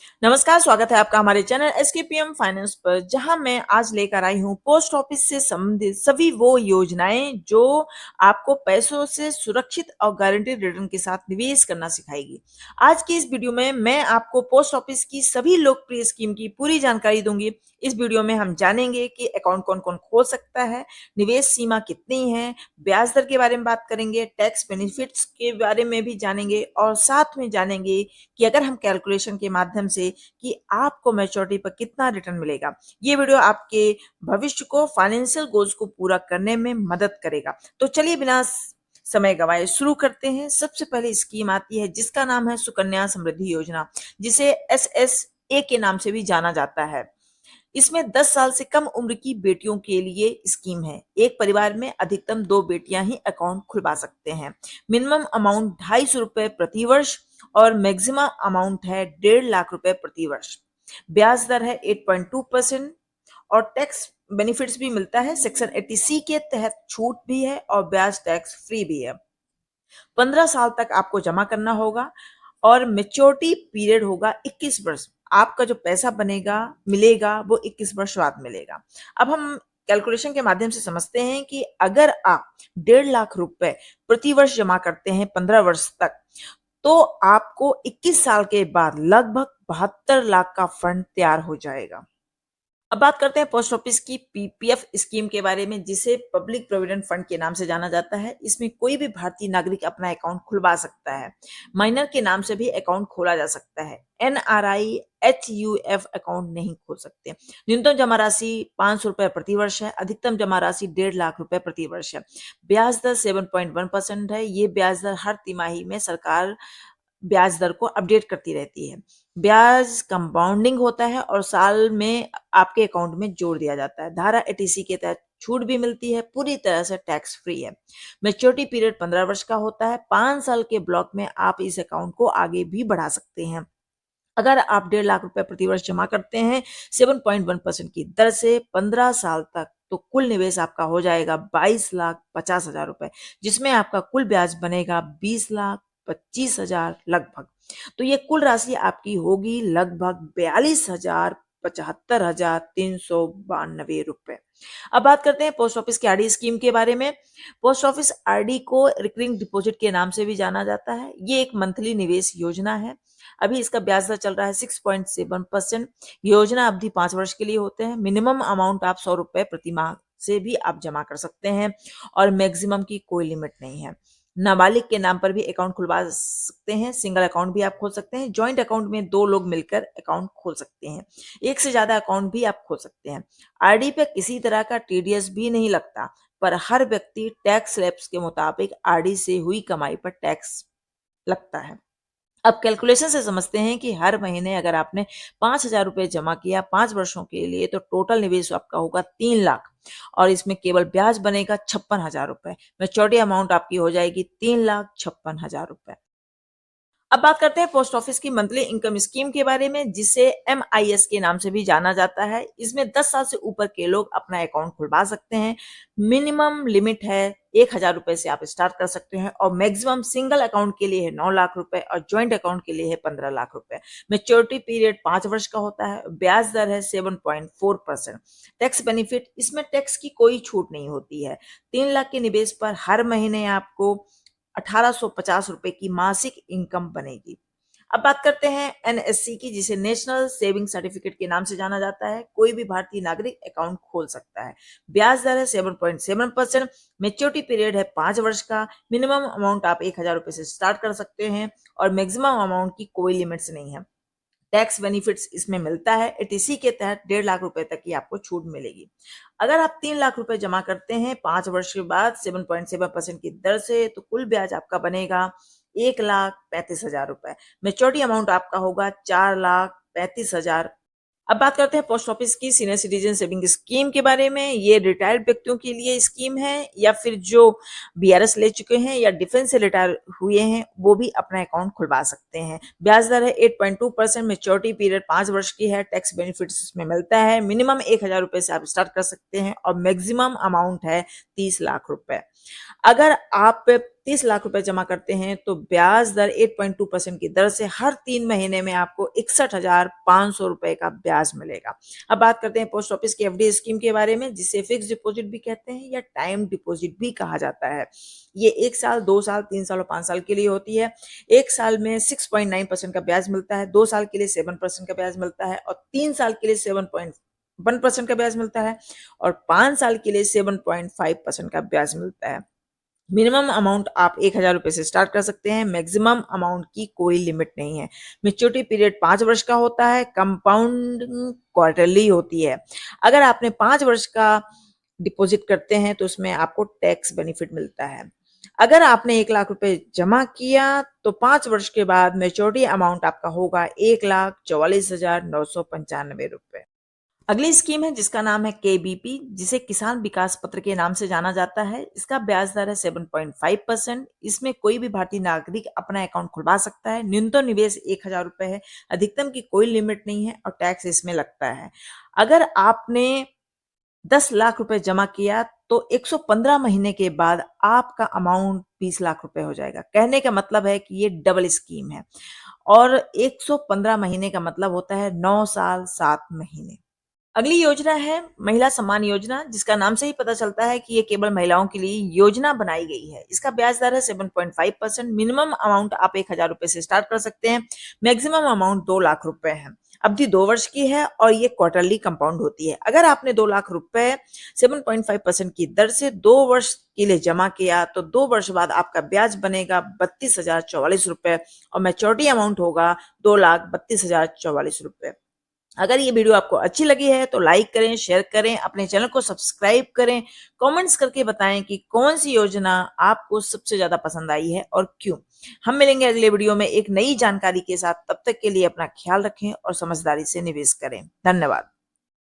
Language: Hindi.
नमस्कार, स्वागत है आपका हमारे चैनल एसकेपीएम फाइनेंस पर, जहां मैं आज लेकर आई हूं पोस्ट ऑफिस से संबंधित सभी वो योजनाएं जो आपको पैसों से सुरक्षित और गारंटीड रिटर्न के साथ निवेश करना सिखाएगी। आज की इस वीडियो में मैं आपको पोस्ट ऑफिस की सभी लोकप्रिय स्कीम की पूरी जानकारी दूंगी। इस वीडियो में हम जानेंगे कि अकाउंट कौन कौन खोल सकता है, निवेश सीमा कितनी है, ब्याज दर के बारे में बात करेंगे, टैक्स बेनिफिट्स के बारे में भी जानेंगे और साथ में जानेंगे कि अगर हम कैलकुलेशन के माध्यम से कि आपको मैच्योरिटी पर कितना रिटर्न मिलेगा। ये वीडियो आपके भविष्य को फाइनेंशियल गोल्स को पूरा करने में मदद करेगा। तो चलिए बिना समय गवाए शुरू करते हैं। सबसे पहले स्कीम आती है जिसका नाम है सुकन्या समृद्धि योजना, जिसे SSA के नाम से भी जाना जाता है। इसमें 10 साल से कम उम्र की बेटियों के लिए स्कीम है। एक परिवार में अधिकतम 2 बेटियां ही अकाउंट खुलवा सकते हैं। मिनिमम अमाउंट 250 रुपए प्रति वर्ष और मैक्सिमम अमाउंट है 1.5 लाख रुपए प्रति वर्ष। ब्याज दर है 8.2% और टैक्स बेनिफिट्स भी मिलता है। सेक्शन 80C के तहत छूट भी है और ब्याज टैक्स फ्री भी है। 15 साल तक आपको जमा करना होगा और मेच्योरिटी पीरियड होगा 21 वर्ष। आपका जो पैसा बनेगा मिलेगा वो 21 वर्ष बाद मिलेगा। अब हम कैलकुलेशन के माध्यम से समझते हैं कि अगर आप 1.5 लाख रुपए प्रति वर्ष जमा करते हैं 15 वर्ष तक, तो आपको 21 साल के बाद लगभग 72 लाख का फंड तैयार हो जाएगा। अब बात करते हैं पोस्ट ऑफिस की पीपीएफ स्कीम के बारे में, जिसे पब्लिक प्रोविडेंट फंड के नाम से जाना जाता है। इसमें कोई भी भारतीय नागरिक अपना अकाउंट खुलवा सकता है। माइनर के नाम से भी अकाउंट खोला जा सकता है। एनआरआई HUF अकाउंट नहीं खोल सकते। न्यूनतम जमा राशि 500 रुपए प्रति वर्ष है। अधिकतम जमा राशि 1.5 लाख रुपए प्रति वर्ष है। ब्याज दर 7.1% है। ये ब्याज दर हर तिमाही में सरकार ब्याज दर को अपडेट करती रहती है। ब्याज कंपाउंडिंग होता है और साल में आपके अकाउंट में जोड़ दिया जाता है। धारा 80C के तहत छूट भी मिलती है। पूरी तरह से टैक्स फ्री है। मैच्योरिटी पीरियड 15 वर्ष का होता है। 5 साल के ब्लॉक में आप इस अकाउंट को आगे भी बढ़ा सकते हैं। अगर आप 1.5 लाख रुपए प्रति वर्ष जमा करते हैं 7.1% की दर से 15 साल तक, तो कुल निवेश आपका हो जाएगा 22,50,000 रुपए, जिसमें आपका कुल ब्याज बनेगा 20,25,000 लगभग। तो ये कुल राशि आपकी होगी लगभग 42,75,392 रुपए। अब बात करते हैं पोस्ट ऑफिस की आरडी स्कीम के बारे में। पोस्ट ऑफिस आरडी को रिकरिंग डिपॉजिट के नाम से भी जाना जाता है। ये एक मंथली निवेश योजना है। अभी इसका ब्याज दर चल रहा है 6.7%। योजना अवधि 5 वर्ष के लिए होते हैं। मिनिमम अमाउंट आप 100 रुपए प्रति माह से भी आप जमा कर सकते हैं और मैक्सिमम की कोई लिमिट नहीं है। नाबालिग के नाम पर भी अकाउंट खुलवा सकते हैं। सिंगल अकाउंट भी आप खोल सकते हैं। जॉइंट अकाउंट में 2 लोग मिलकर अकाउंट खोल सकते हैं। एक से ज्यादा अकाउंट भी आप खोल सकते हैं। आरडी पे किसी तरह का टीडीएस भी नहीं लगता, पर हर व्यक्ति टैक्स स्लैब्स के मुताबिक आरडी से हुई कमाई पर टैक्स लगता है। अब कैलकुलेशन से समझते हैं कि हर महीने अगर आपने 5,000 रुपए जमा किया 5 वर्षों के लिए, तो टोटल निवेश आपका होगा 3 लाख और इसमें केवल ब्याज बनेगा 56,000 रुपए। मैच्योरिटी अमाउंट आपकी हो जाएगी 3,56,000 रुपए। अब बात करते हैं पोस्ट ऑफिस की मंथली इनकम स्कीम के बारे में, जिसे MIS के नाम से भी जाना जाता है। इसमें 10 साल से ऊपर के लोग अपना अकाउंट खुलवा सकते हैं। मिनिमम लिमिट है 1,000 रुपए से आप स्टार्ट कर सकते हैं और मैक्सिमम सिंगल अकाउंट के लिए है 9 लाख रुपए और ज्वाइंट अकाउंट के लिए है 15 लाख रुपए। मैच्योरिटी पीरियड 5 वर्ष का होता है। ब्याज दर है 7.4%। टैक्स बेनिफिट, इसमें टैक्स की कोई छूट नहीं होती है। 3 लाख के निवेश पर हर महीने आपको 1,850 रुपए की मासिक इनकम बनेगी। अब बात करते हैं NSC की, जिसे नेशनल सेविंग सर्टिफिकेट के नाम से जाना जाता है। कोई भी भारतीय नागरिक अकाउंट खोल सकता है। ब्याज दर है 7.7%। मेच्योरिटी पीरियड है 5 वर्ष का। मिनिमम अमाउंट आप 1,000 रुपए से स्टार्ट कर सकते हैं और मैक्सिमम अमाउंट की कोई लिमिट्स नहीं है। टैक्स बेनिफिट्स इसमें मिलता है। 80C के तहत 1.5 लाख रुपए तक की आपको छूट मिलेगी। अगर आप 3 लाख रुपए जमा करते हैं 5 वर्ष के बाद 7.7% की दर से, तो कुल ब्याज आपका बनेगा 1,35,000 रुपए। मेच्योरिटी अमाउंट आपका होगा 4,35,000। अब बात करते हैं पोस्ट ऑफिस की सीनियर सिटीजन सेविंग स्कीम के बारे में। ये रिटायर्ड व्यक्तियों के लिए स्कीम है, या फिर जो BRS ले चुके हैं या डिफेंस से रिटायर हुए हैं वो भी अपना अकाउंट खुलवा सकते हैं। ब्याज दर है 8.2%। मेच्योरिटी पीरियड 5 वर्ष की है। टैक्स बेनिफिट्स इसमें मिलता है। मिनिमम 1,000 रुपए से आप स्टार्ट कर सकते हैं और मैक्सिमम अमाउंट है 30 लाख रुपए। अगर आप 30 लाख रुपए जमा करते हैं तो ब्याज दर 8.2% की दर से हर 3 महीने में आपको 61,500 रुपए का ब्याज मिलेगा। अब बात करते हैं पोस्ट ऑफिस की एफडी स्कीम के बारे में, जिसे फिक्स्ड डिपॉजिट भी कहते हैं या टाइम डिपॉजिट भी कहा जाता है। ये 1 साल, 2 साल, 3 साल और 5 साल के लिए होती है। 1 साल में 6.9% का ब्याज मिलता है, 2 साल के लिए 7% का ब्याज मिलता है और 3 साल के लिए 7.1% का ब्याज मिलता है और 5 साल के लिए 7.5% का ब्याज मिलता है। मिनिमम अमाउंट आप 1,000 रुपए से स्टार्ट कर सकते हैं। मैक्सिमम अमाउंट की कोई लिमिट नहीं है। मैच्योरिटी पीरियड 5 वर्ष का होता है। कंपाउंडिंग क्वार्टरली होती है। अगर आपने 5 वर्ष का डिपॉजिट करते हैं तो उसमें आपको टैक्स बेनिफिट मिलता है। अगर आपने 1 लाख रुपए जमा किया तो 5 वर्ष के बाद मैच्योरिटी अमाउंट आपका होगा 1,44,995 रुपए। अगली स्कीम है जिसका नाम है केबीपी, जिसे किसान विकास पत्र के नाम से जाना जाता है। इसका ब्याज दर है 7.5%। इसमें कोई भी भारतीय नागरिक अपना अकाउंट खुलवा सकता है। न्यूनतम निवेश 1,000 रुपए है। अधिकतम की कोई लिमिट नहीं है और टैक्स इसमें लगता है। अगर आपने 10 लाख रुपए जमा किया तो 115 महीने के बाद आपका अमाउंट 20 लाख रुपए हो जाएगा। कहने का मतलब है कि ये डबल स्कीम है और 115 महीने का मतलब होता है 9 साल 7 महीने। अगली योजना है महिला सम्मान योजना, जिसका नाम से ही पता चलता है कि ये केवल महिलाओं के लिए योजना बनाई गई है। इसका ब्याज दर है 7.5%। मिनिमम अमाउंट आप 1,000 रुपए से स्टार्ट कर सकते हैं। मैक्सिमम अमाउंट 2 लाख रुपए है। अवधि 2 वर्ष की है और ये क्वार्टरली कंपाउंड होती है। अगर आपने 2 लाख रुपए 7.5% की दर से 2 वर्ष के लिए जमा किया तो 2 वर्ष बाद आपका ब्याज बनेगा 32,044 रुपए और मैच्योरिटी अमाउंट होगा 2,32,044 रुपए। अगर ये वीडियो आपको अच्छी लगी है तो लाइक करें, शेयर करें, अपने चैनल को सब्सक्राइब करें, कमेंट्स करके बताएं कि कौन सी योजना आपको सबसे ज्यादा पसंद आई है और क्यों। हम मिलेंगे अगले वीडियो में एक नई जानकारी के साथ। तब तक के लिए अपना ख्याल रखें और समझदारी से निवेश करें। धन्यवाद।